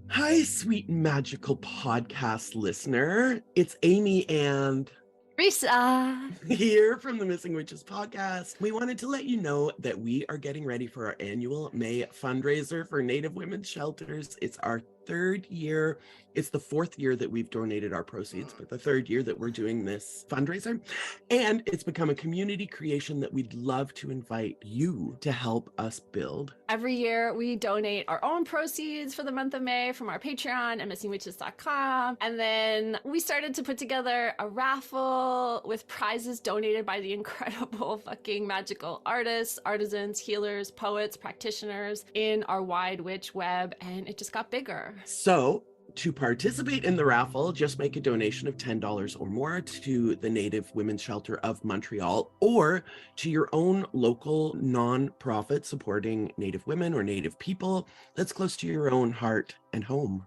Hi, sweet magical podcast listener. It's Amy and Risa. here from the Missing Witches podcast. We wanted to let you know that we are getting ready for our annual May fundraiser for Native women's shelters. It's our third year. It's the fourth year that we've donated our proceeds, but the third year that we're doing this fundraiser. And it's become a community creation that we'd love to invite you to help us build. Every year we donate our own proceeds for the month of May from our Patreon at missingwitches.com. And then we started to put together a raffle with prizes donated by the incredible fucking magical artists, artisans, healers, poets, practitioners in our wide witch web. And it just got bigger. So to participate in the raffle, just make a donation of $10 or more to the Native Women's Shelter of Montreal or to your own local nonprofit supporting Native women or Native people that's close to your own heart and home.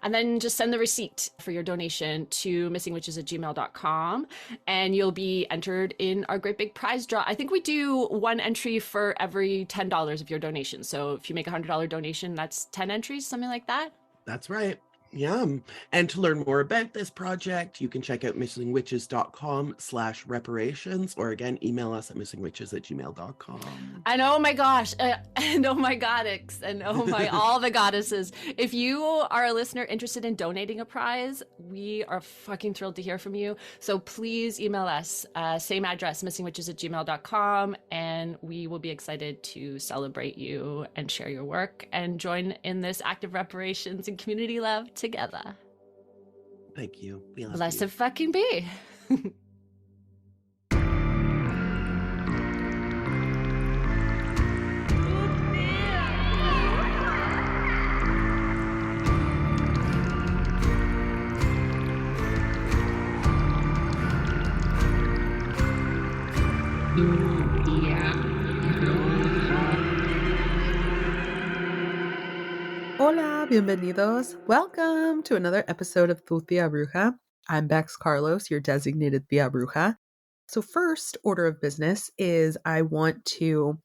And then just send the receipt for your donation to missingwitches@gmail.com and you'll be entered in our great big prize draw. I think we do one entry for every $10 of your donation. So if you make a $100 donation, that's 10 entries, something like that. That's right. Yum. And to learn more about this project, you can check out missingwitches.com/reparations, or again, email us at missingwitches@gmail.com. And oh my gosh, and oh my goddess, and oh my, all the goddesses. If you are a listener interested in donating a prize, we are fucking thrilled to hear from you. So please email us, same address, missingwitches@gmail.com, and we will be excited to celebrate you and share your work and join in this act of reparations and community love together. Thank you. We love Blessed you. fucking be. Hola, bienvenidos. Welcome to another episode of Tu Tía Bruja. I'm Bex Carlos, your designated Tía Bruja. So first order of business is I want to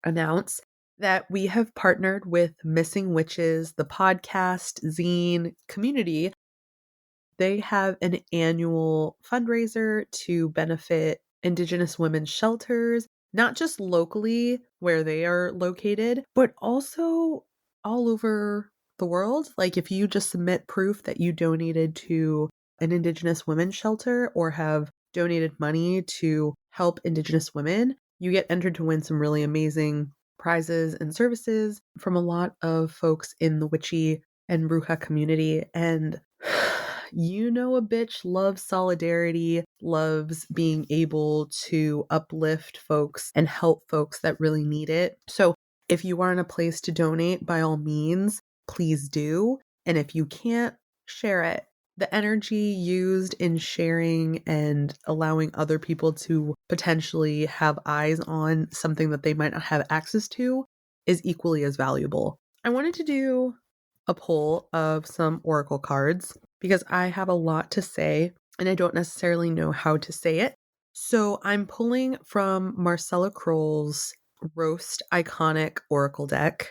announce that we have partnered with Missing Witches, the podcast, zine community. They have an annual fundraiser to benefit Indigenous women's shelters, not just locally where they are located, but also all over the world. Like if you just submit proof that you donated to an Indigenous women's shelter or have donated money to help Indigenous women, you get entered to win some really amazing prizes and services from a lot of folks in the witchy and bruja community. And you know, a bitch loves solidarity, loves being able to uplift folks and help folks that really need it. So if you are in a place to donate, by all means, please do. And if you can't, share it. The energy used in sharing and allowing other people to potentially have eyes on something that they might not have access to is equally as valuable. I wanted to do a poll of some oracle cards because I have a lot to say and I don't necessarily know how to say it. So I'm pulling from Marcella Kroll's Roast Iconic Oracle deck.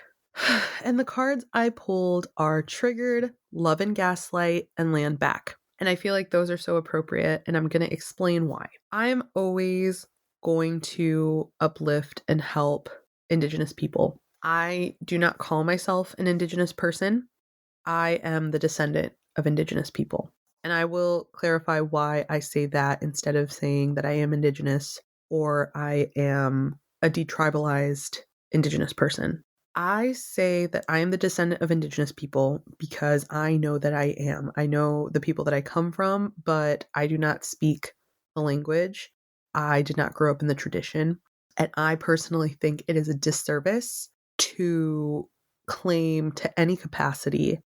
And the cards I pulled are Triggered, Love and Gaslight, and Land Back. And I feel like those are so appropriate, and I'm going to explain why. I'm always going to uplift and help Indigenous people. I do not call myself an Indigenous person. I am the descendant of Indigenous people. And I will clarify why I say that instead of saying that I am Indigenous or I am a detribalized Indigenous person. I say that I am the descendant of Indigenous people because I know that I am. I know the people that I come from, but I do not speak the language. I did not grow up in the tradition. And I personally think it is a disservice to claim to any capacity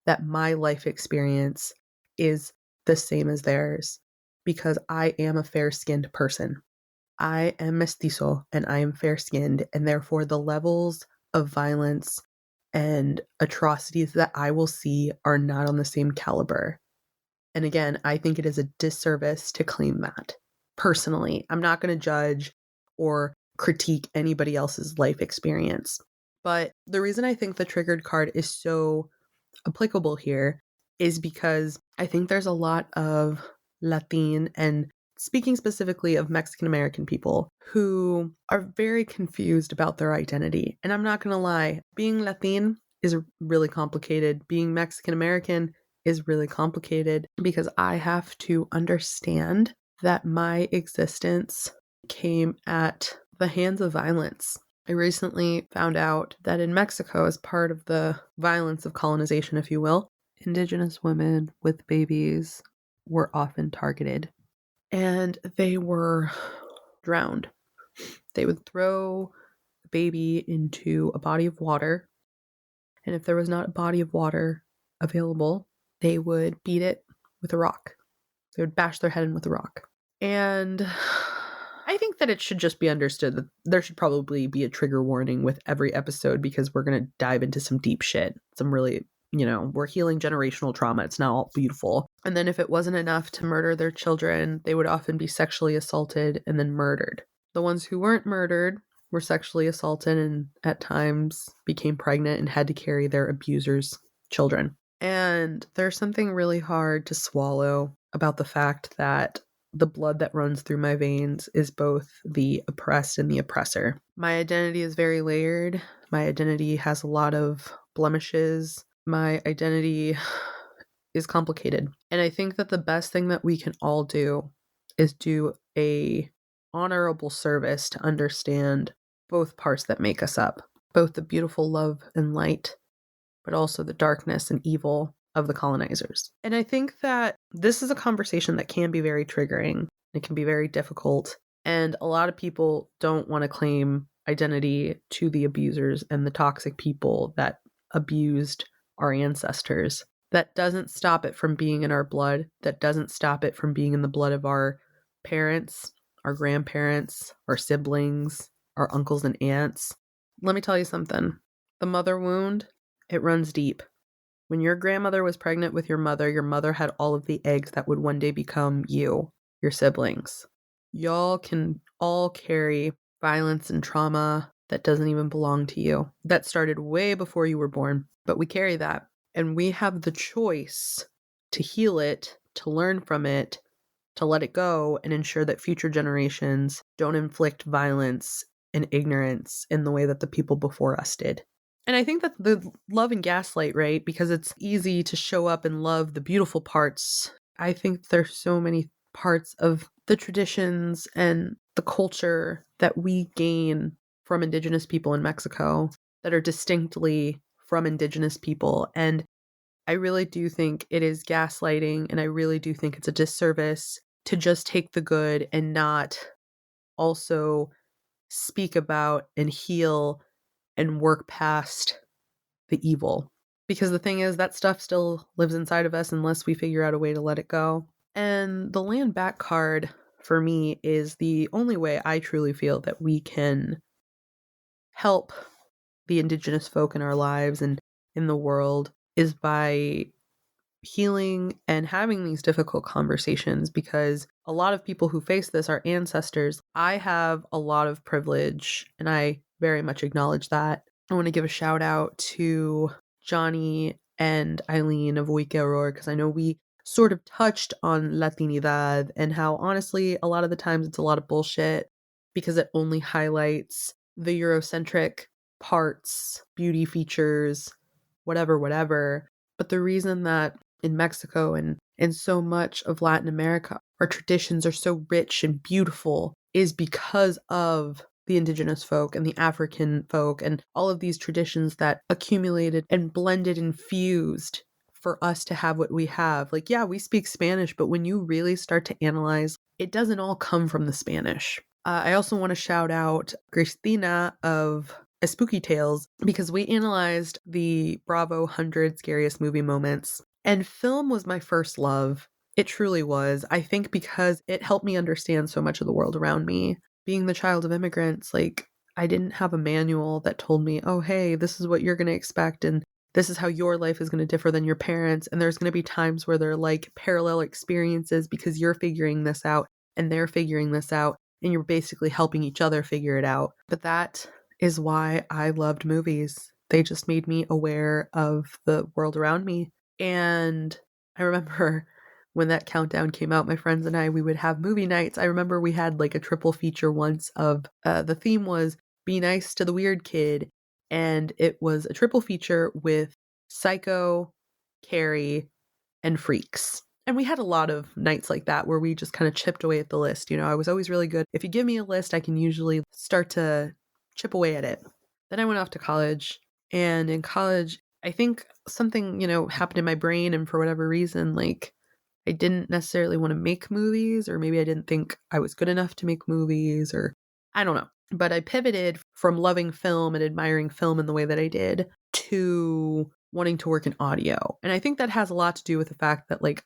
that my life experience is the same as theirs because I am a fair-skinned person. I am mestizo and I am fair-skinned, and therefore the levels of violence and atrocities that I will see are not on the same caliber. And again, I think it is a disservice to claim that. Personally, I'm not going to judge or critique anybody else's life experience. But the reason I think the Triggered card is so applicable here is because I think there's a lot of Latine, and speaking specifically of Mexican American people, who are very confused about their identity. And I'm not going to lie, being Latine is really complicated. Being Mexican American is really complicated because I have to understand that my existence came at the hands of violence. I recently found out that in Mexico, as part of the violence of colonization, if you will, Indigenous women with babies were often targeted, and they were drowned. They would throw the baby into a body of water, and if there was not a body of water available, they would beat it with a rock. They would bash their head in with a rock. And I think that it should just be understood that there should probably be a trigger warning with every episode, because we're going to dive into some deep shit. Some really, we're healing generational trauma. It's not all beautiful. And then if it wasn't enough to murder their children, they would often be sexually assaulted and then murdered. The ones who weren't murdered were sexually assaulted and at times became pregnant and had to carry their abusers' children. And there's something really hard to swallow about the fact that the blood that runs through my veins is both the oppressed and the oppressor. My identity is very layered. My identity has a lot of blemishes. My identity is complicated. And I think that the best thing that we can all do is do a honorable service to understand both parts that make us up, both the beautiful love and light, but also the darkness and evil of the colonizers. And I think that this is a conversation that can be very triggering. It can be very difficult. And a lot of people don't want to claim identity to the abusers and the toxic people that abused our ancestors. That doesn't stop it from being in our blood. That doesn't stop it from being in the blood of our parents, our grandparents, our siblings, our uncles and aunts. Let me tell you something. The mother wound, it runs deep. When your grandmother was pregnant with your mother had all of the eggs that would one day become you, your siblings. Y'all can all carry violence and trauma that doesn't even belong to you. That started way before you were born, but we carry that. And we have the choice to heal it, to learn from it, to let it go, and ensure that future generations don't inflict violence and ignorance in the way that the people before us did. And I think that the love and gaslight, right? Because it's easy to show up and love the beautiful parts. I think there's so many parts of the traditions and the culture that we gain from Indigenous people in Mexico that are distinctly from Indigenous people. And I really do think it is gaslighting, and I really do think it's a disservice to just take the good and not also speak about and heal and work past the evil. Because the thing is, that stuff still lives inside of us unless we figure out a way to let it go. And the land back card, for me, is the only way I truly feel that we can help the Indigenous folk in our lives and in the world, is by healing and having these difficult conversations, because a lot of people who face this are ancestors. I have a lot of privilege, and I very much acknowledge that. I want to give a shout out to Johnny and Eileen of Oikeror, because I know we sort of touched on Latinidad and how honestly a lot of the times it's a lot of bullshit because it only highlights the Eurocentric parts, beauty features, whatever. But the reason that in Mexico and in so much of Latin America, our traditions are so rich and beautiful is because of the Indigenous folk and the African folk and all of these traditions that accumulated and blended and fused for us to have what we have. Like, yeah, we speak Spanish, but when you really start to analyze, it doesn't all come from the Spanish. I also want to shout out Cristina of Spooky Tales, because we analyzed the Bravo 100 Scariest Movie Moments. And film was my first love. It truly was. I think because it helped me understand so much of the world around me. Being the child of immigrants, like, I didn't have a manual that told me, oh, hey, this is what you're going to expect, and this is how your life is going to differ than your parents. And there's going to be times where they're like parallel experiences because you're figuring this out and they're figuring this out, and you're basically helping each other figure it out. But that is why I loved movies. They just made me aware of the world around me. And I remember when that countdown came out, my friends and I, we would have movie nights. I remember we had like a triple feature once of the theme was Be Nice to the Weird Kid. And it was a triple feature with Psycho, Carrie, and Freaks. And we had a lot of nights like that where we just kind of chipped away at the list. You know, I was always really good. If you give me a list, I can usually start to chip away at it. Then I went off to college. And in college, I think something, happened in my brain. And for whatever reason, like, I didn't necessarily want to make movies, or maybe I didn't think I was good enough to make movies, or I don't know. But I pivoted from loving film and admiring film in the way that I did to wanting to work in audio. And I think that has a lot to do with the fact that like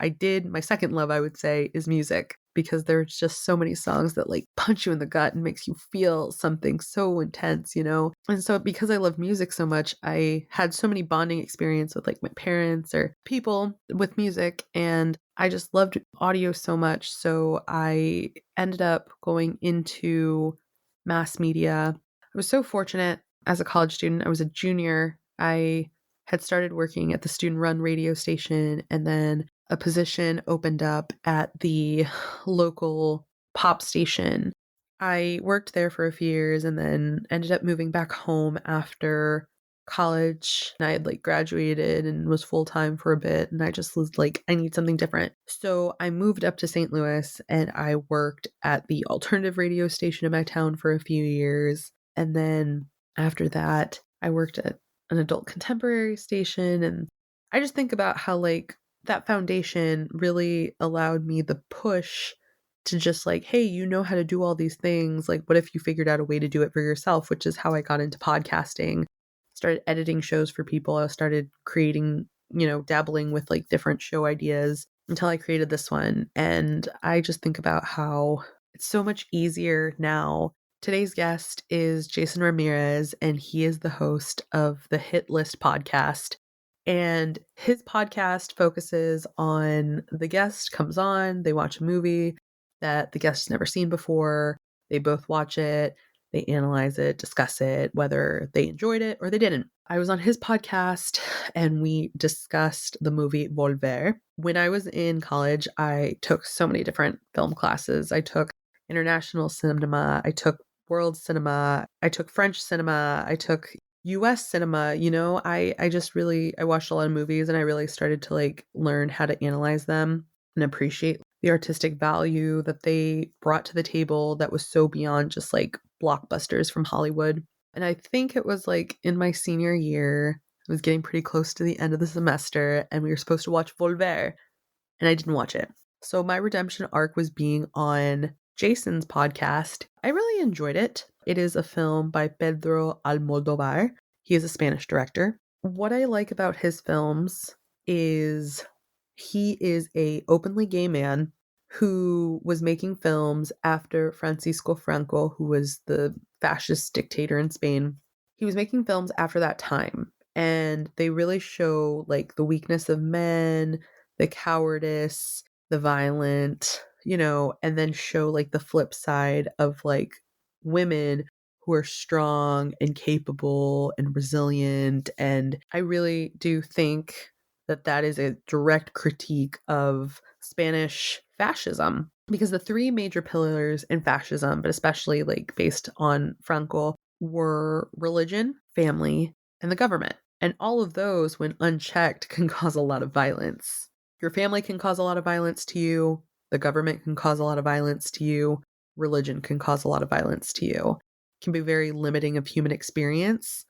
my second love, I would say, is music, because there's just so many songs that like punch you in the gut and makes you feel something so intense, And so because I love music so much, I had so many bonding experience with like my parents or people with music, and I just loved audio so much. So I ended up going into mass media. I was so fortunate as a college student. I was a junior. I had started working at the student-run radio station, and then a position opened up at the local pop station. I worked there for a few years and then ended up moving back home after college. And I had like graduated and was full-time for a bit, and I just was like, I need something different. So I moved up to St. Louis and I worked at the alternative radio station in my town for a few years. And then after that, I worked at an adult contemporary station. And I just think about how like that foundation really allowed me the push to just like, hey, you know how to do all these things. Like, what if you figured out a way to do it for yourself? Which is how I got into podcasting, started editing shows for people. I started creating, dabbling with like different show ideas until I created this one. And I just think about how it's so much easier now. Today's guest is Jason Ramirez, and he is the host of the Hit List podcast. And his podcast focuses on the guest comes on, they watch a movie that the guest has never seen before. They both watch it, they analyze it, discuss it, whether they enjoyed it or they didn't. I was on his podcast and we discussed the movie Volver. When I was in college, I took so many different film classes. I took international cinema, I took world cinema, I took French cinema, I took US cinema. I watched a lot of movies, and I really started to like learn how to analyze them and appreciate the artistic value that they brought to the table that was so beyond just like blockbusters from Hollywood. And I think it was like in my senior year, I was getting pretty close to the end of the semester, and we were supposed to watch Volver, and I didn't watch it. So my redemption arc was being on Jason's podcast. I really enjoyed it. It is a film by Pedro Almodovar. He is a Spanish director. What I like about his films is he is a openly gay man who was making films after Francisco Franco, who was the fascist dictator in Spain. He was making films after that time, and they really show like the weakness of men, the cowardice, the violent, and then show like the flip side of like women who are strong and capable and resilient. And I really do think that that is a direct critique of Spanish fascism, because the three major pillars in fascism, but especially like based on Franco, were religion, family, and the government. And all of those, when unchecked, can cause a lot of violence. Your family can cause a lot of violence to you. The government can cause a lot of violence to you. Religion can cause a lot of violence to you. It can be very limiting of human experience.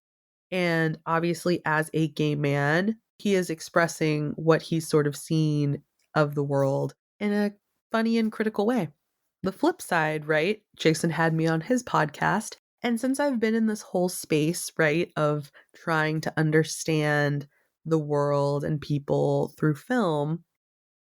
And obviously, as a gay man, he is expressing what he's sort of seen of the world in a funny and critical way. The flip side, right? Jason had me on his podcast. And since I've been in this whole space, right, of trying to understand the world and people through film,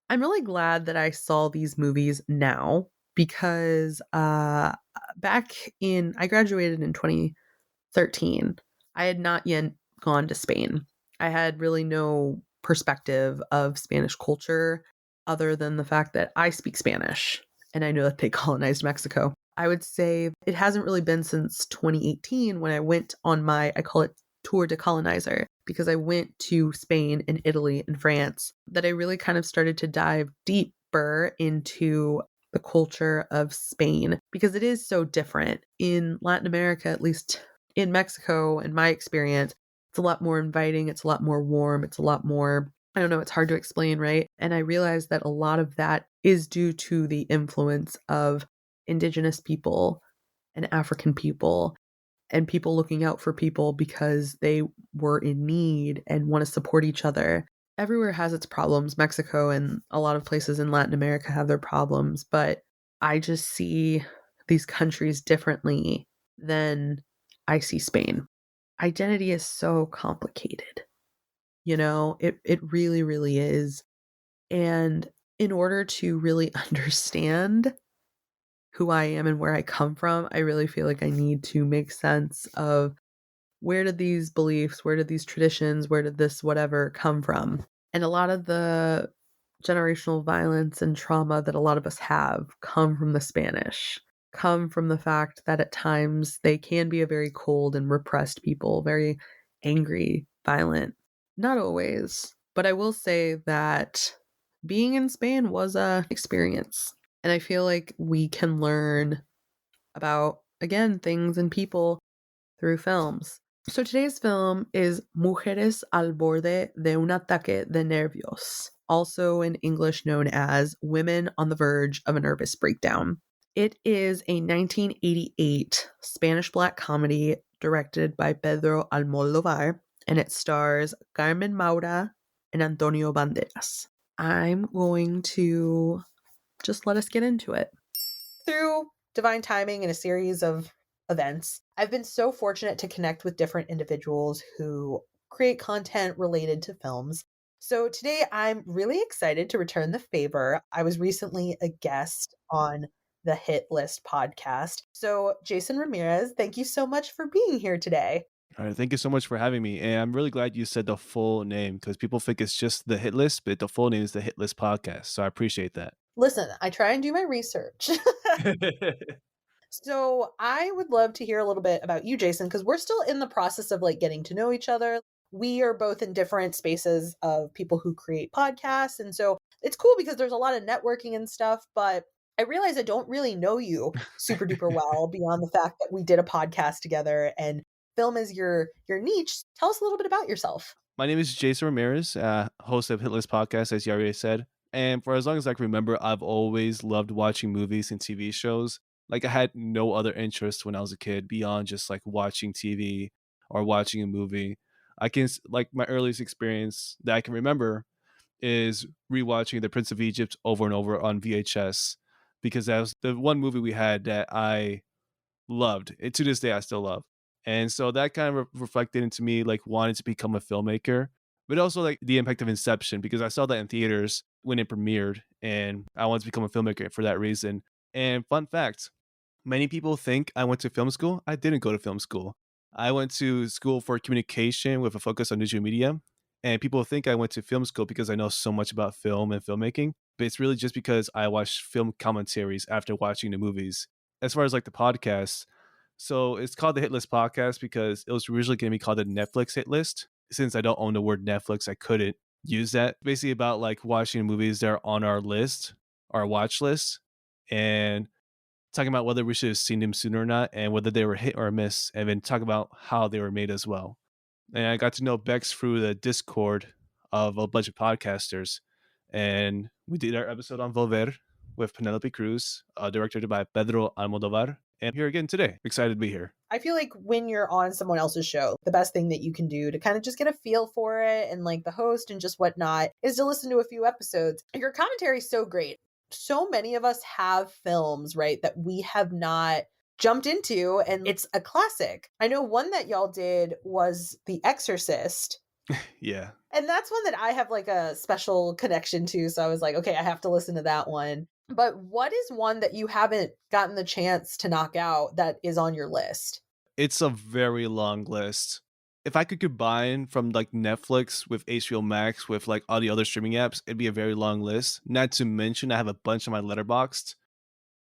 I'm really glad that I saw these movies now, because I graduated in 2013. I had not yet gone to Spain. I had really no perspective of Spanish culture other than the fact that I speak Spanish, and I know that they colonized Mexico. I would say it hasn't really been since 2018 when I went on I call it tour de colonizer, because I went to Spain and Italy and France, that I really kind of started to dive deeper into the culture of Spain, because it is so different. In Latin America, at least in Mexico, in my experience, it's a lot more inviting, it's a lot more warm, it's a lot more, I don't know, it's hard to explain, right? And I realized that a lot of that is due to the influence of Indigenous people and African people and people looking out for people because they were in need and want to support each other. Everywhere has its problems. Mexico and a lot of places in Latin America have their problems, but I just see these countries differently than I see Spain. Identity is so complicated. You know, it really, really is. And in order to really understand who I am and where I come from, I really feel like I need to make sense of where did these beliefs, where did these traditions, where did this whatever come from? And a lot of the generational violence and trauma that a lot of us have come from the Spanish, come from the fact that at times they can be a very cold and repressed people, very angry, violent. Not always, but I will say that being in Spain was a experience. And I feel like we can learn about, again, things and people through films. So today's film is Mujeres al Borde de un Ataque de Nervios, also in English known as Women on the Verge of a Nervous Breakdown. It is a 1988 Spanish Black comedy directed by Pedro Almodovar, and it stars Carmen Maura and Antonio Banderas. I'm going to just let us get into it. Through divine timing and a series of events, I've been so fortunate to connect with different individuals who create content related to films. So today I'm really excited to return the favor. I was recently a guest on the Hit List podcast. So Jason Ramirez, thank you so much for being here today. All right, thank you so much for having me. And I'm really glad you said the full name because people think it's just the Hit List, but the full name is the Hit List Podcast. So I appreciate that. Listen, I try and do my research. So I would love to hear a little bit about you, Jason, because we're still in the process of like getting to know each other. We are both in different spaces of people who create podcasts. And so it's cool because there's a lot of networking and stuff, but I realize I don't really know you super duper well beyond the fact that we did a podcast together and film is your niche. Tell us a little bit about yourself. My name is Jason Ramirez, host of Hit List Podcast, as you already said. And for as long as I can remember, I've always loved watching movies and TV shows. Like I had no other interest when I was a kid beyond just like watching TV or watching a movie. I can like my earliest experience that I can remember is rewatching The Prince of Egypt over and over on VHS because that was the one movie we had that I loved. And to this day, I still love. And so that kind of reflected into me like wanting to become a filmmaker, but also like the impact of Inception because I saw that in theaters when it premiered and I wanted to become a filmmaker for that reason. And fun fact, many people think I went to film school. I didn't go to film school. I went to school for communication with a focus on digital media. And people think I went to film school because I know so much about film and filmmaking. But it's really just because I watched film commentaries after watching the movies. As far as like the podcast, so it's called the Hit List Podcast because it was originally going to be called the Netflix Hit List. Since I don't own the word Netflix, I couldn't use that. Basically about like watching movies that are on our list, our watch list, and talking about whether we should have seen them sooner or not and whether they were hit or a miss, and then talk about how they were made as well. And I got to know Bex through the Discord of a bunch of podcasters. And we did our episode on Volver with Penelope Cruz, directed by Pedro Almodovar. And here again today. Excited to be here. I feel like when you're on someone else's show, the best thing that you can do to kind of just get a feel for it and like the host and just whatnot is to listen to a few episodes. Your commentary is so great. So many of us have films, right, that we have not jumped into, and it's a classic. I know one that y'all did was The Exorcist. Yeah. And that's one that I have like a special connection to. So I was like, okay, I have to listen to that one. But what is one that you haven't gotten the chance to knock out that is on your list? It's a very long list. If I could combine from like Netflix with HBO Max with like all the other streaming apps, it'd be a very long list. Not to mention I have a bunch on my Letterboxd.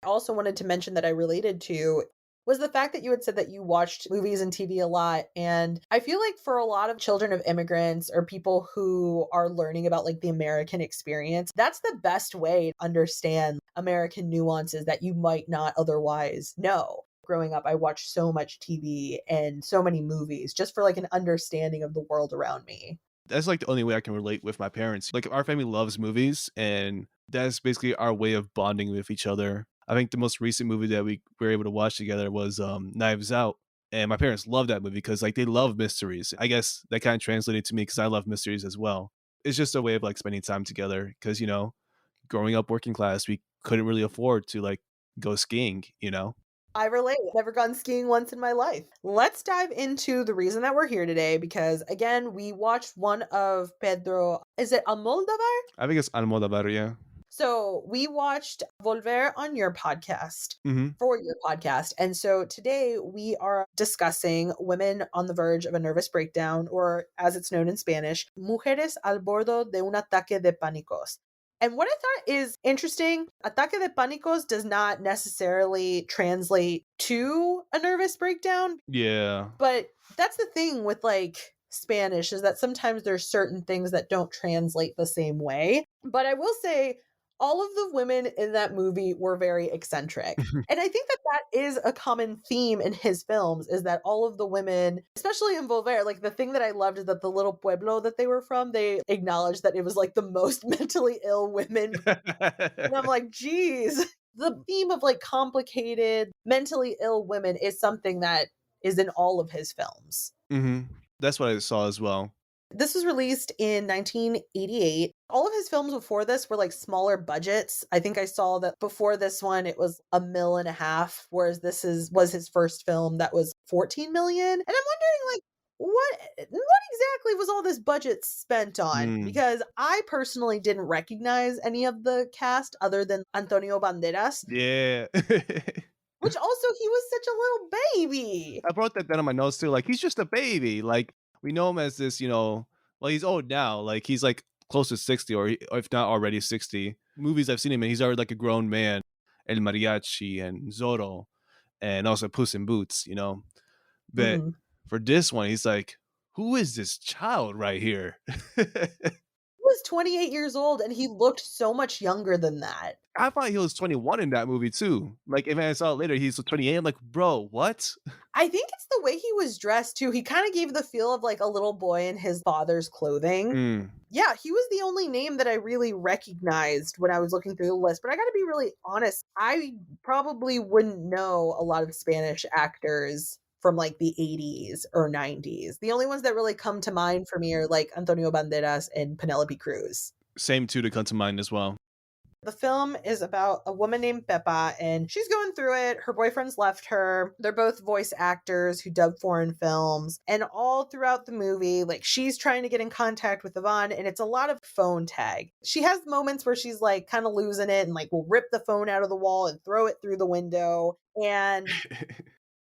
I also wanted to mention that I related to was the fact that you had said that you watched movies and TV a lot. And I feel like for a lot of children of immigrants or people who are learning about like the American experience, that's the best way to understand American nuances that you might not otherwise know. Growing up, I watched so much TV and so many movies just for like an understanding of the world around me. That's like the only way I can relate with my parents. Like our family loves movies, and that's basically our way of bonding with each other. I think the most recent movie that we were able to watch together was Knives Out. And my parents love that movie because like they love mysteries. I guess that kind of translated to me because I love mysteries as well. It's just a way of like spending time together because, you know, growing up working class, we couldn't really afford to like go skiing, you know? I relate. Never gone skiing once in my life. Let's dive into the reason that we're here today because, again, we watched one of Pedro. Is it Almodovar? I think it's Almodovar, yeah. So we watched Volver on your podcast Mm-hmm. for your podcast. And so today we are discussing Women on the Verge of a Nervous Breakdown, or as it's known in Spanish, Mujeres al Borde de un Ataque de Pánicos. And what I thought is interesting, Ataque de Pánicos does not necessarily translate to a nervous breakdown. Yeah. But that's the thing with like Spanish is that sometimes there's certain things that don't translate the same way. But I will say all of the women in that movie were very eccentric. And I think that that is a common theme in his films is that all of the women, especially in Volver, like the thing that I loved is that the little pueblo that they were from, they acknowledged that it was like the most mentally ill women. And I'm like, geez, the theme of like complicated, mentally ill women is something that is in all of his films. Mm-hmm. That's what I saw as well. This was released in 1988. All of his films before this were like smaller budgets. I think I saw that before this one, it was $1.5 million, whereas was his first film that was 14 million. And I'm wondering, like, what exactly was all this budget spent on? Because I personally didn't recognize any of the cast other than Antonio Banderas. Yeah. Which also, he was such a little baby. I wrote that down on my notes too. Like, he's just a baby. Like, we know him as this, you know, well, he's old now. Like, he's like close to 60, or if not already 60. Movies I've seen him in, he's already like a grown man. El Mariachi and Zorro, and also Puss in Boots, you know. But for this one, he's like, who is this child right here? He was 28 years old and he looked so much younger than that. I thought he was 21 in that movie too. Like, if I saw it later, he's 28. I'm like, bro, what? I think it's the way he was dressed too. He kind of gave the feel of like a little boy in his father's clothing. Yeah, he was the only name that I really recognized when I was looking through the list. But I got to be really honest, I probably wouldn't know a lot of Spanish actors from like the 80s or 90s. The only ones that really come to mind for me are like Antonio Banderas and Penelope Cruz. Same two to come to mind as well. The film is about a woman named Pepa, and she's going through it. Her boyfriend's left her. They're both voice actors who dub foreign films. And all throughout the movie, like, she's trying to get in contact with Yvonne, and it's a lot of phone tag. She has moments where she's like kind of losing it and like will rip the phone out of the wall and throw it through the window. And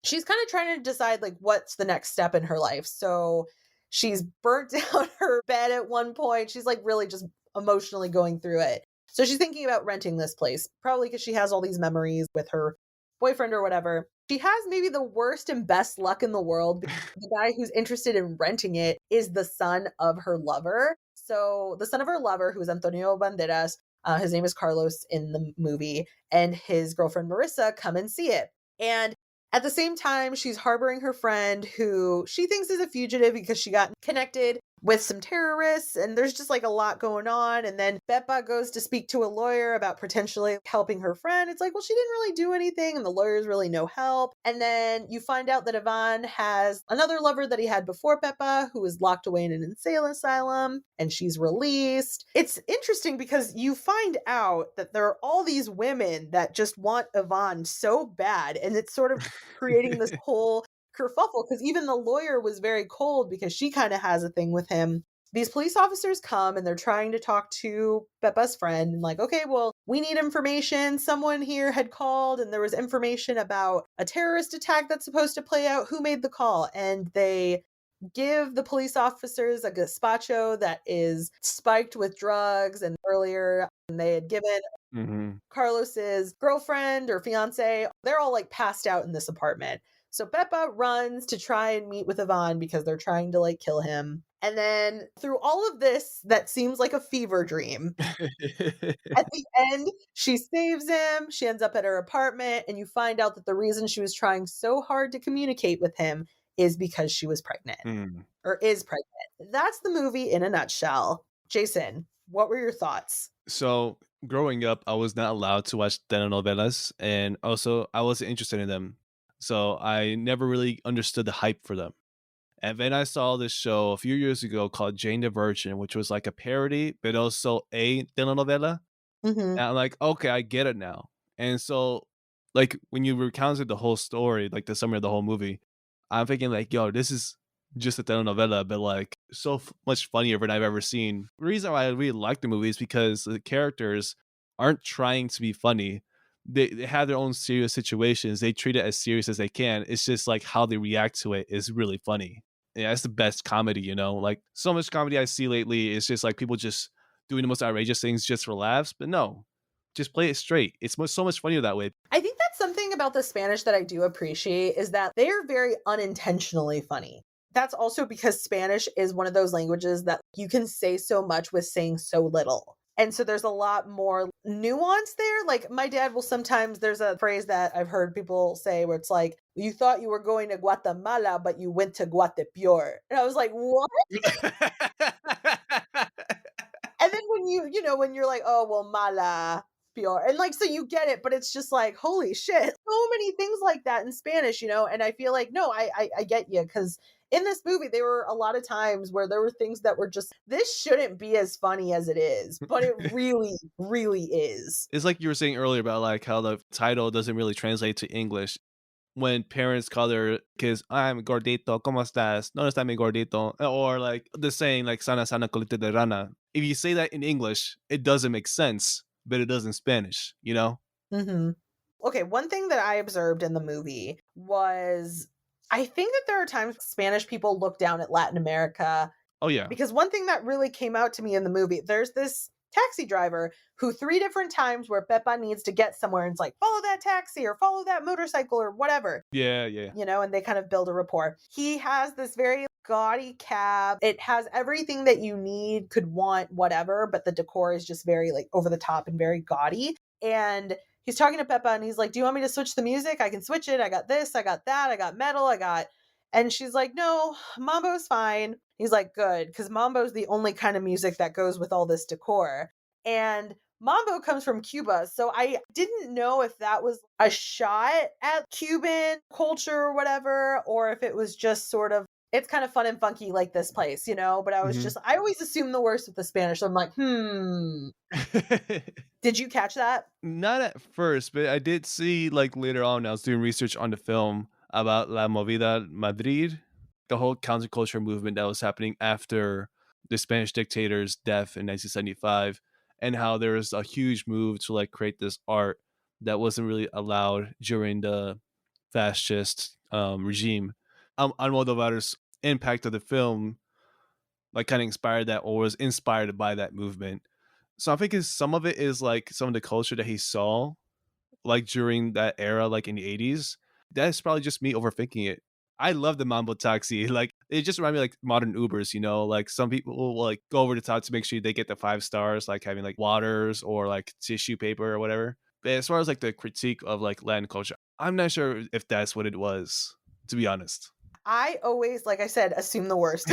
she's kind of trying to decide like what's the next step in her life. So she's burnt down her bed at one point. She's like really just emotionally going through it. So she's thinking about renting this place, probably because she has all these memories with her boyfriend or whatever. She has maybe the worst and best luck in the world. The guy who's interested in renting it is the son of her lover. So the son of her lover, who is Antonio Banderas, his name is Carlos in the movie, and his girlfriend Marissa come and see it. And at the same time, she's harboring her friend who she thinks is a fugitive because she got connected with some terrorists, and there's just like a lot going on. And then Pepa goes to speak to a lawyer about potentially helping her friend. It's like, well, she didn't really do anything, and the lawyer's really no help. And then you find out that Yvonne has another lover that he had before Pepa, who is locked away in an insane asylum, and she's released. It's interesting because you find out that there are all these women that just want Yvonne so bad, and it's sort of creating this whole kerfuffle because even the lawyer was very cold because she kind of has a thing with him. These police officers come and they're trying to talk to Pepa's friend and like, okay, well, we need information. Someone here had called and there was information about a terrorist attack that's supposed to play out. Who made the call? And they give the police officers a gazpacho that is spiked with drugs, and earlier they had given Mhm. Carlos's girlfriend or fiance, they're all like passed out in this apartment. So Peppa runs to try and meet with Yvonne because they're trying to like kill him. And then through all of this, that seems like a fever dream. At the end, she saves him. She ends up at her apartment, and you find out that the reason she was trying so hard to communicate with him is because she was pregnant Mm. or is pregnant. That's the movie in a nutshell. Jason, what were your thoughts? So growing up, I was not allowed to watch telenovelas, and also I wasn't interested in them. So I never really understood the hype for them. And then I saw this show a few years ago called Jane the Virgin, which was like a parody, but also a telenovela. Mm-hmm. And I'm like, okay, I get it now. And so, like, when you recounted the whole story, like the summary of the whole movie, I'm thinking, like, yo, this is just a telenovela, but like so much funnier than I've ever seen. The reason why I really like the movie is because the characters aren't trying to be funny. They have their own serious situations. They treat it as serious as they can. It's just like how they react to it is really funny. Yeah, it's the best comedy, you know? Like, so much comedy I see lately is just like people just doing the most outrageous things just for laughs. But no, just play it straight. It's so much funnier that way. I think that's something about the Spanish that I do appreciate is that they are very unintentionally funny. That's also because Spanish is one of those languages that you can say so much with saying so little. And so there's a lot more nuance there. Like my dad will sometimes, there's a phrase that I've heard people say where it's like, you thought you were going to Guatemala, but you went to Guatepeor. And I was like, what? And then when when you're like, oh, well, mala, peor. And like, so you get it, but it's just like, holy shit. So many things like that in Spanish, and I feel like, no, I get you. Cause in this movie, there were a lot of times where there were things that were just, this shouldn't be as funny as it is, but it really, really is. It's like you were saying earlier about like how the title doesn't really translate to English. When parents call their kids, I'm gordito, ¿cómo estás? ¿Dónde está mi gordito? Or like the saying like sana sana colita de rana. If you say that in English, it doesn't make sense, but it does in Spanish, you know? Mm-hmm. Okay, one thing that I observed in the movie was I think that there are times Spanish people look down at Latin America. Oh yeah. Because one thing that really came out to me in the movie, there's this taxi driver who 3 different times where Pepa needs to get somewhere and it's like, follow that taxi or follow that motorcycle or whatever. Yeah. And they kind of build a rapport. He has this very gaudy cab. It has everything that you need, could want, whatever, but the decor is just very like over the top and very gaudy. And he's talking to Peppa and he's like, do you want me to switch the music? I can switch it. I got this, I got that, I got metal, and she's like, no, mambo's fine. He's like, good, because mambo's the only kind of music that goes with all this decor. And mambo comes from Cuba. So I didn't know if that was a shot at Cuban culture or whatever, or if it was just sort of, it's kind of fun and funky like this place, but I was I always assume the worst with the Spanish. So I'm like, Did you catch that? Not at first, but I did see like later on, I was doing research on the film about La Movida Madrid, the whole counterculture movement that was happening after the Spanish dictator's death in 1975, and how there was a huge move to like create this art that wasn't really allowed during the fascist regime. Almodovar's impact of the film like kind of inspired that or was inspired by that movement. So I think some of it is like some of the culture that he saw like during that era, like in the 80s. That's probably just me overthinking it. I love the Mambo Taxi. Like it just reminds me like modern Ubers, like some people will like go over the top to make sure they get the 5 stars, like having like waters or like tissue paper or whatever. But as far as like the critique of like Latin culture, I'm not sure if that's what it was, to be honest. I always, like I said, assume the worst.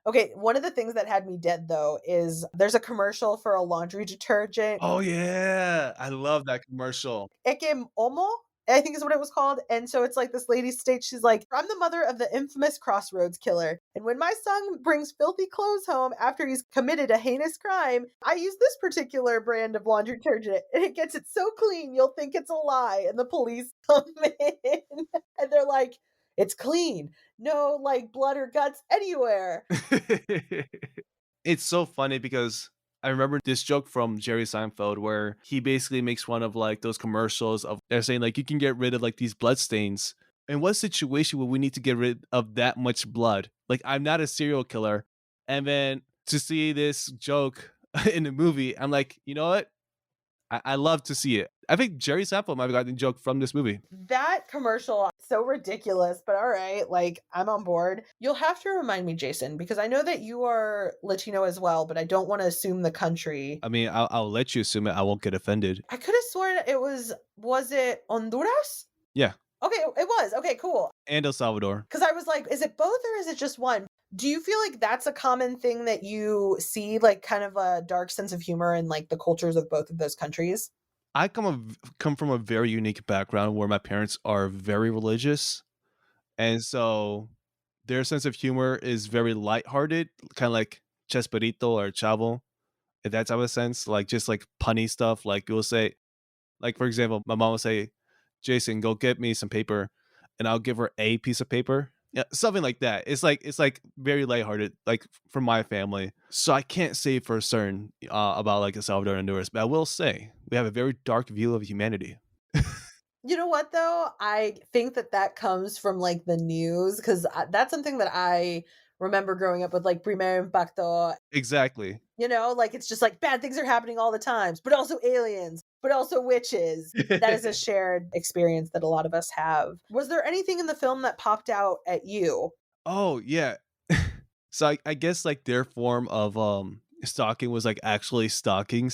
Okay, one of the things that had me dead though is there's a commercial for a laundry detergent. Oh yeah, I love that commercial. Eke Omo, I think is what it was called. And so it's like this lady states, she's like, I'm the mother of the infamous Crossroads killer. And when my son brings filthy clothes home after he's committed a heinous crime, I use this particular brand of laundry detergent and it gets it so clean you'll think it's a lie. And the police come in and they're like, it's clean. No like blood or guts anywhere. It's so funny because I remember this joke from Jerry Seinfeld where he basically makes one of like those commercials of they're saying like you can get rid of like these blood stains. In what situation would we need to get rid of that much blood? Like I'm not a serial killer. And then to see this joke in the movie, I'm like, you know what? I love to see it. I think Jerry Seinfeld might have gotten the joke from this movie. That commercial, so ridiculous, but all right, like I'm on board. You'll have to remind me, Jason, because I know that you are Latino as well, but I don't want to assume the country. I mean, I'll let you assume it. I won't get offended. I could have sworn it was it Honduras? Yeah. Okay, it was. Okay, cool. And El Salvador. Because I was like, is it both or is it just one? Do you feel like that's a common thing that you see, like kind of a dark sense of humor in like the cultures of both of those countries? I come from a very unique background where my parents are very religious. And so their sense of humor is very lighthearted, kind of like Chespirito or Chavo, if that type of sense. Like just like punny stuff. Like you'll say, like for example, my mom will say, Jason, go get me some paper, and I'll give her a piece of paper. Yeah, something like that. It's like very lighthearted, like for my family. So I can't say for certain about like El Salvador and Honduras, but I will say we have a very dark view of humanity. You know what though? I think that comes from like the news, because that's something that I remember growing up with, like Primer Impacto. Exactly. You know, like it's just like bad things are happening all the times, but also aliens, but also witches. That is a shared experience that a lot of us have. Was there anything in the film that popped out at you? Oh yeah. So I guess like their form of stalking was like actually stalking.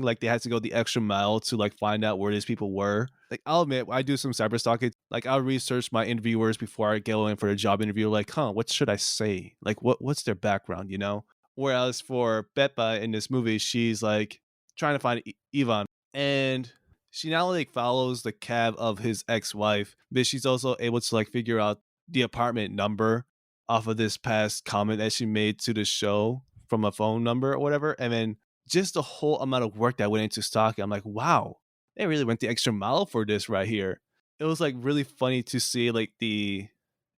Like they had to go the extra mile to like find out where these people were. Like I'll admit, I do some cyber stalking. Like I'll research my interviewers before I go in for a job interview. Like, what should I say? Like what's their background, you know? Whereas for Pepa in this movie, she's like trying to find Ivan, and she not only like follows the cab of his ex-wife, but she's also able to like figure out the apartment number off of this past comment that she made to the show from a phone number or whatever. And then just the whole amount of work that went into stalking, I'm like, wow, they really went the extra mile for this right here. It was like really funny to see like the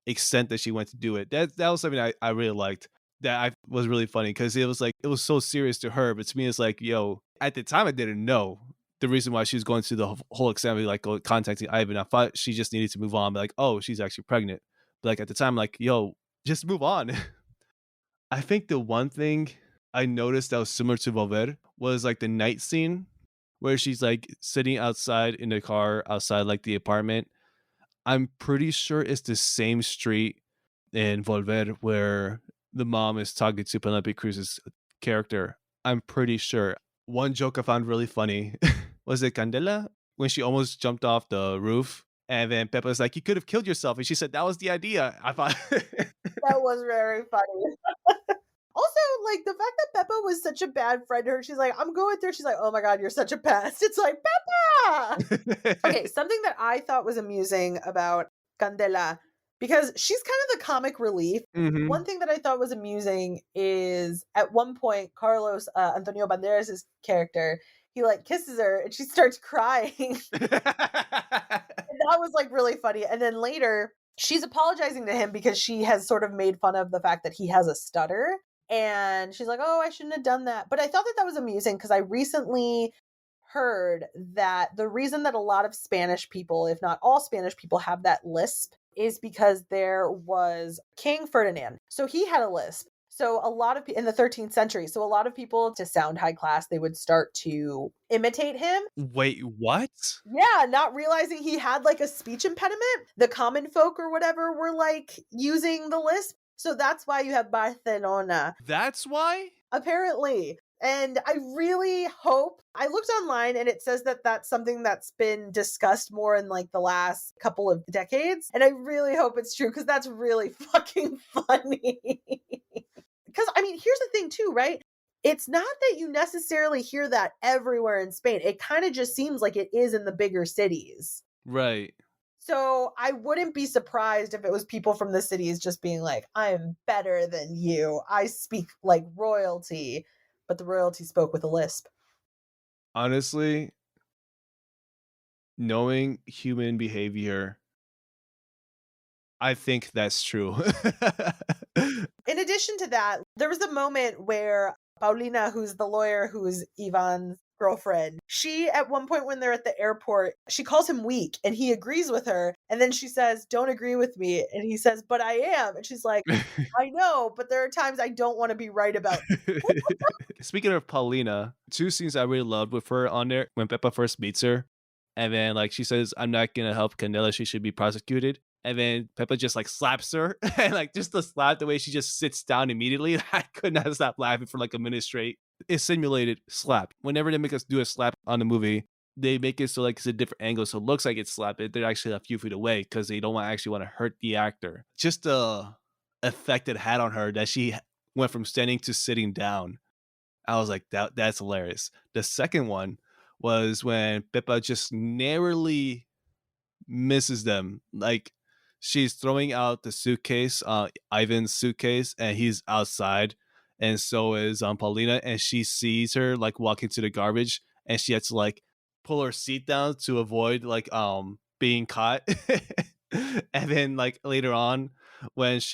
extent that she went to do it. That was something I really liked. That I was really funny because it was like it was so serious to her, but to me it's like, yo, at the time I didn't know the reason why she was going through the whole extent of like contacting Ivan. I thought she just needed to move on, but like, oh, she's actually pregnant. But like at the time, like, yo, just move on. I think the one thing I noticed that was similar to Volver was like the night scene where she's like sitting outside in the car outside like the apartment. I'm pretty sure it's the same street in Volver where the mom is talking to Penelope Cruz's character. I'm pretty sure. One joke I found really funny was it Candela when she almost jumped off the roof, and then Peppa was like, "You could have killed yourself," and she said that was the idea. I thought That was very funny. Also, like the fact that Peppa was such a bad friend to her, she's like, I'm going through. She's like, oh my God, you're such a pest. It's like, Peppa! Okay, something that I thought was amusing about Candela, because she's kind of the comic relief. Mhm. One thing that I thought was amusing is at one point, Carlos, Antonio Banderas' character, he like kisses her and she starts crying. And that was like really funny. And then later, she's apologizing to him because she has sort of made fun of the fact that he has a stutter. And she's like, oh, I shouldn't have done that. But I thought that was amusing because I recently heard that the reason that a lot of Spanish people, if not all Spanish people, have that lisp is because there was King Ferdinand. So he had a lisp. So a lot of in the 13th century, so a lot of people to sound high class, they would start to imitate him. Wait, what? Yeah, not realizing he had like a speech impediment. The common folk or whatever were like using the lisp. So that's why you have Barcelona. That's why? Apparently. And I really hope, I looked online and it says that that's something that's been discussed more in like the last couple of decades. And I really hope it's true because that's really fucking funny. Because, I mean, here's the thing too, right? It's not that you necessarily hear that everywhere in Spain. It kind of just seems like it is in the bigger cities. Right. So I wouldn't be surprised if it was people from the cities just being like, I'm better than you. I speak like royalty. But the royalty spoke with a lisp. Honestly, knowing human behavior, I think that's true. In addition to that, there was a moment where Paulina, who's the lawyer, who's Ivan's girlfriend. She, at one point when they're at the airport, she calls him weak and he agrees with her. And then she says, don't agree with me. And he says, but I am. And she's like, I know, but there are times I don't want to be right about. Speaking of Paulina, two scenes I really loved with her on there when Peppa first meets her. And then like she says, I'm not going to help Candela. She should be prosecuted. And then Peppa just like slaps her. And like just the slap, the way she just sits down immediately. I could not stop laughing for like a minute straight. It's simulated slap. Whenever they make us do a slap on the movie, they make it so like it's a different angle. So it looks like it's slap. They're actually a few feet away because they don't actually want to hurt the actor. Just the effect it had on her that she went from standing to sitting down. I was like, that's hilarious. The second one was when Peppa just narrowly misses them. Like she's throwing out the suitcase, Ivan's suitcase, and he's outside. And so is Paulina, and she sees her like walking to the garbage, and she has to like pull her seat down to avoid like being caught. And then like later on, when it's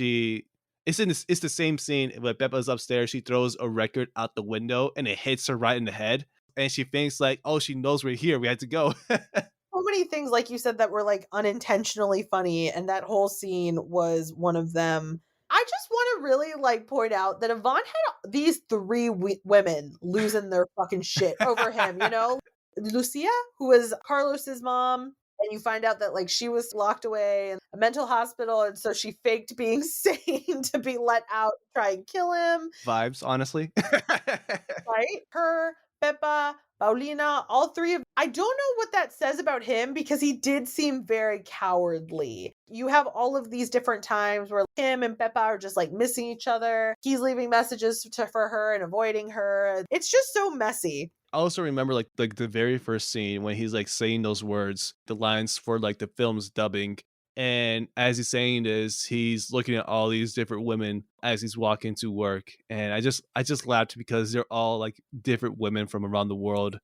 the same scene, but Peppa's upstairs, she throws a record out the window and it hits her right in the head. And she thinks like, oh, she knows we're here. We had to go. So many things, like you said, that were like unintentionally funny. And that whole scene was one of them. I just want to really like point out that Yvonne had these three women losing their fucking shit over him, you know? Lucia, who was Carlos's mom, and you find out that like she was locked away in a mental hospital, and so she faked being sane to be let out to try and kill him. Vibes, honestly. Right? Her, Peppa, Paulina, all three of. I don't know what that says about him because he did seem very cowardly. You have all of these different times where him and Peppa are just like missing each other. He's leaving messages for her and avoiding her. It's just so messy. I also remember like the very first scene when he's like saying those words, the lines for like the film's dubbing. And as he's saying this, he's looking at all these different women as he's walking to work. And I just laughed because they're all like different women from around the world.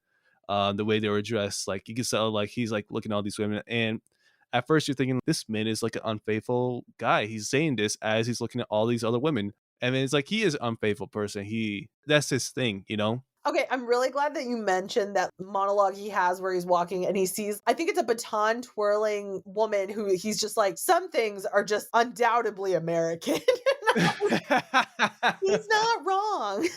The way they were dressed, like you can tell, like he's like looking at all these women. And at first you're thinking this man is like an unfaithful guy. He's saying this as he's looking at all these other women. And then it's like he is an unfaithful person. That's his thing, you know? Okay, I'm really glad that you mentioned that monologue he has where he's walking and he sees, I think it's a baton twirling woman who he's just like, some things are just undoubtedly American. He's not wrong.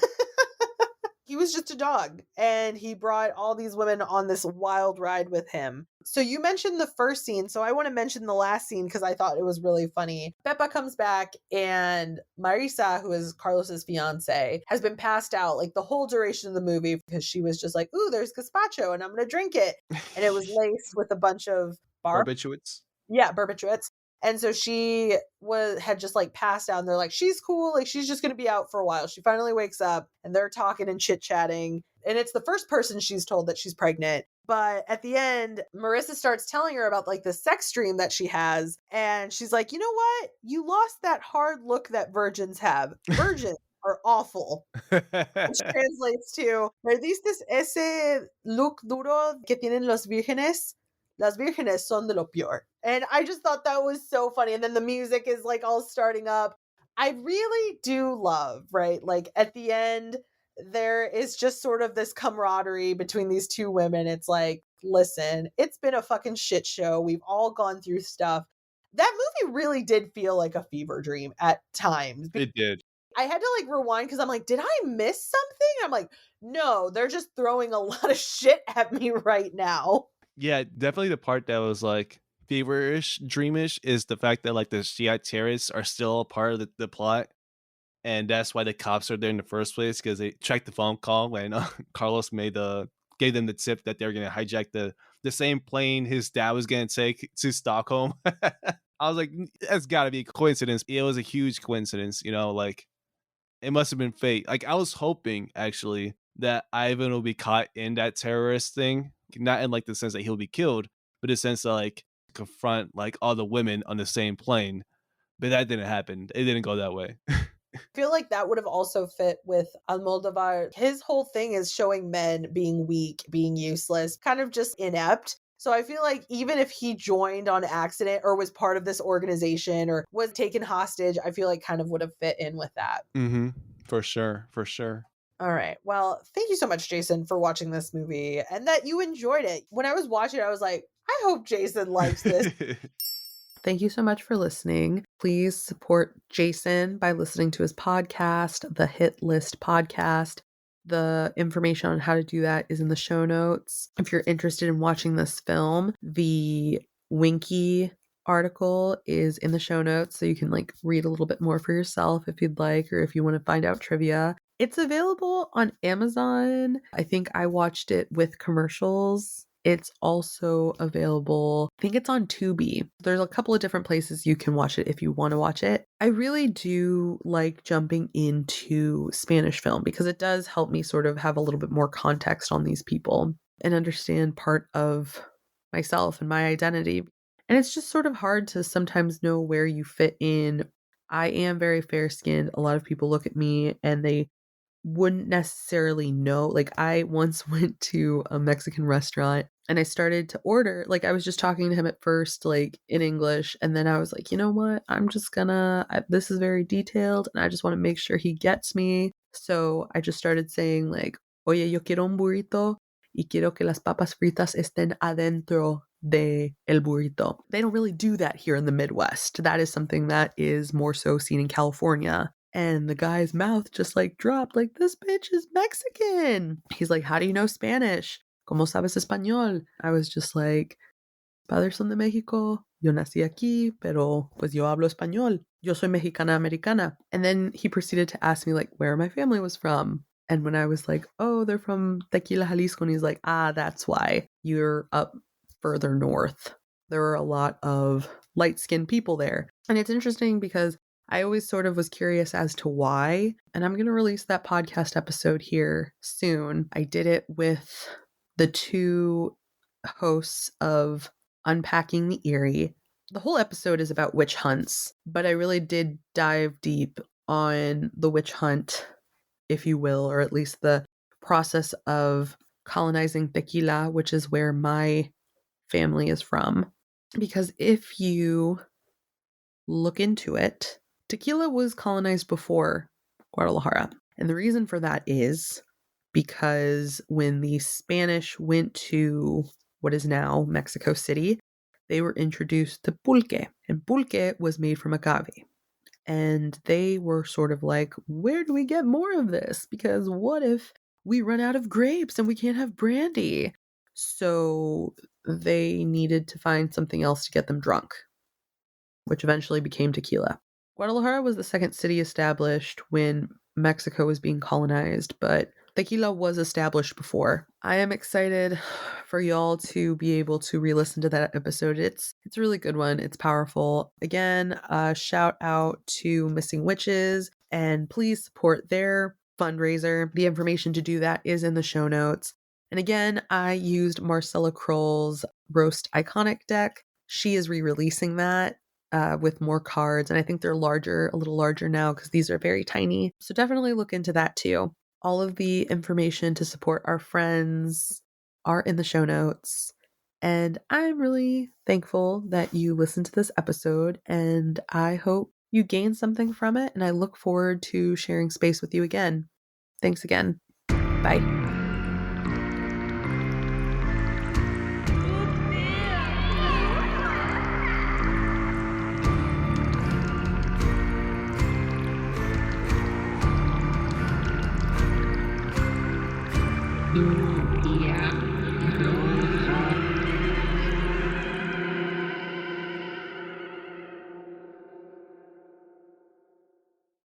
He was just a dog and he brought all these women on this wild ride with him. So you mentioned the first scene, so I want to mention the last scene because I thought it was really funny. Peppa comes back and Marisa, who is Carlos's fiance, has been passed out like the whole duration of the movie because she was just like, ooh, there's gazpacho and I'm going to drink it. And it was laced with a bunch of barbiturates. Yeah, barbiturates. And so she had just like passed out and they're like, she's cool. Like she's just going to be out for a while. She finally wakes up and they're talking and chit chatting. And it's the first person she's told that she's pregnant. But at the end, Marissa starts telling her about like the sex dream that she has. And she's like, you know what? You lost that hard look that virgins have. Virgins are awful. Which translates to, ¿perdiste ese look duro que tienen los vírgenes? Las vírgenes son de lo peor. And I just thought that was so funny. And then the music is like all starting up. I really do love, right? Like at the end, there is just sort of this camaraderie between these two women. It's like, listen, it's been a fucking shit show. We've all gone through stuff. That movie really did feel like a fever dream at times. It did. I had to like rewind because I'm like, did I miss something? I'm like, no, they're just throwing a lot of shit at me right now. Yeah, definitely the part that was like feverish, dreamish is the fact that like the Shiite terrorists are still a part of the plot. And that's why the cops are there in the first place, because they tracked the phone call when Carlos gave them the tip that they were going to hijack the same plane his dad was going to take to Stockholm. I was like, that's got to be a coincidence. It was a huge coincidence, you know, like it must have been fate. Like I was hoping actually that Ivan will be caught in that terrorist thing, not in like the sense that he'll be killed, but in the sense that like confront like all the women on the same plane. But that didn't happen. It didn't go that way. I feel like that would have also fit with Almodovar. His whole thing is showing men being weak, being useless, kind of just inept. So I feel like even if he joined on accident or was part of this organization or was taken hostage, I feel like kind of would have fit in with that. Mm-hmm. For sure. All right. Well, thank you so much, Jason, for watching this movie and that you enjoyed it. When I was watching it, I was like, I hope Jason likes this. Thank you so much for listening. Please support Jason by listening to his podcast, the Hit List Podcast. The information on how to do that is in the show notes. If you're interested in watching this film, the Winky article is in the show notes, so you can like read a little bit more for yourself if you'd like, or if you want to find out trivia. It's available on Amazon. I think I watched it with commercials. It's also available, I think it's on Tubi. There's a couple of different places you can watch it if you want to watch it. I really do like jumping into Spanish film because it does help me sort of have a little bit more context on these people and understand part of myself and my identity. And it's just sort of hard to sometimes know where you fit in. I am very fair-skinned. A lot of people look at me and they wouldn't necessarily know. Like, I once went to a Mexican restaurant and I started to order. Like, I was just talking to him at first, like in English. And then I was like, you know what? I'm just this is very detailed and I just want to make sure he gets me. So I just started saying like, oye, yo quiero un burrito y quiero que las papas fritas estén adentro de el burrito. They don't really do that here in the Midwest. That is something that is more so seen in California. And the guy's mouth just like dropped, like, this bitch is Mexican. He's like, how do you know Spanish? ¿Cómo sabes español? I was just like, padres son de México, yo nací aquí, pero pues yo hablo español. Yo soy mexicana americana. And then he proceeded to ask me like where my family was from. And when I was like, oh, they're from Tequila, Jalisco, and he's like, that's why you're up further north. There are a lot of light-skinned people there. And it's interesting because I always sort of was curious as to why, and I'm going to release that podcast episode here soon. I did it with the two hosts of Unpacking the Eerie. The whole episode is about witch hunts, but I really did dive deep on the witch hunt, if you will, or at least the process of colonizing Tequila, which is where my family is from. Because if you look into it, Tequila was colonized before Guadalajara. And the reason for that is because when the Spanish went to what is now Mexico City, they were introduced to pulque. And pulque was made from agave. And they were sort of like, where do we get more of this? Because what if we run out of grapes and we can't have brandy? So they needed to find something else to get them drunk, which eventually became tequila. Guadalajara was the second city established when Mexico was being colonized, but tequila was established before. I am excited for y'all to be able to re-listen to that episode. It's a really good one. It's powerful. Again, shout out to Missing Witches, and please support their fundraiser. The information to do that is in the show notes. And again, I used Marcella Kroll's Roast Iconic deck. She is re-releasing that with more cards, and I think they're larger, a little larger now because these are very tiny. So definitely look into that too. All of the information to support our friends are in the show notes. And I'm really thankful that you listened to this episode, and I hope you gain something from it, and I look forward to sharing space with you again. Thanks again. Bye. Yeah.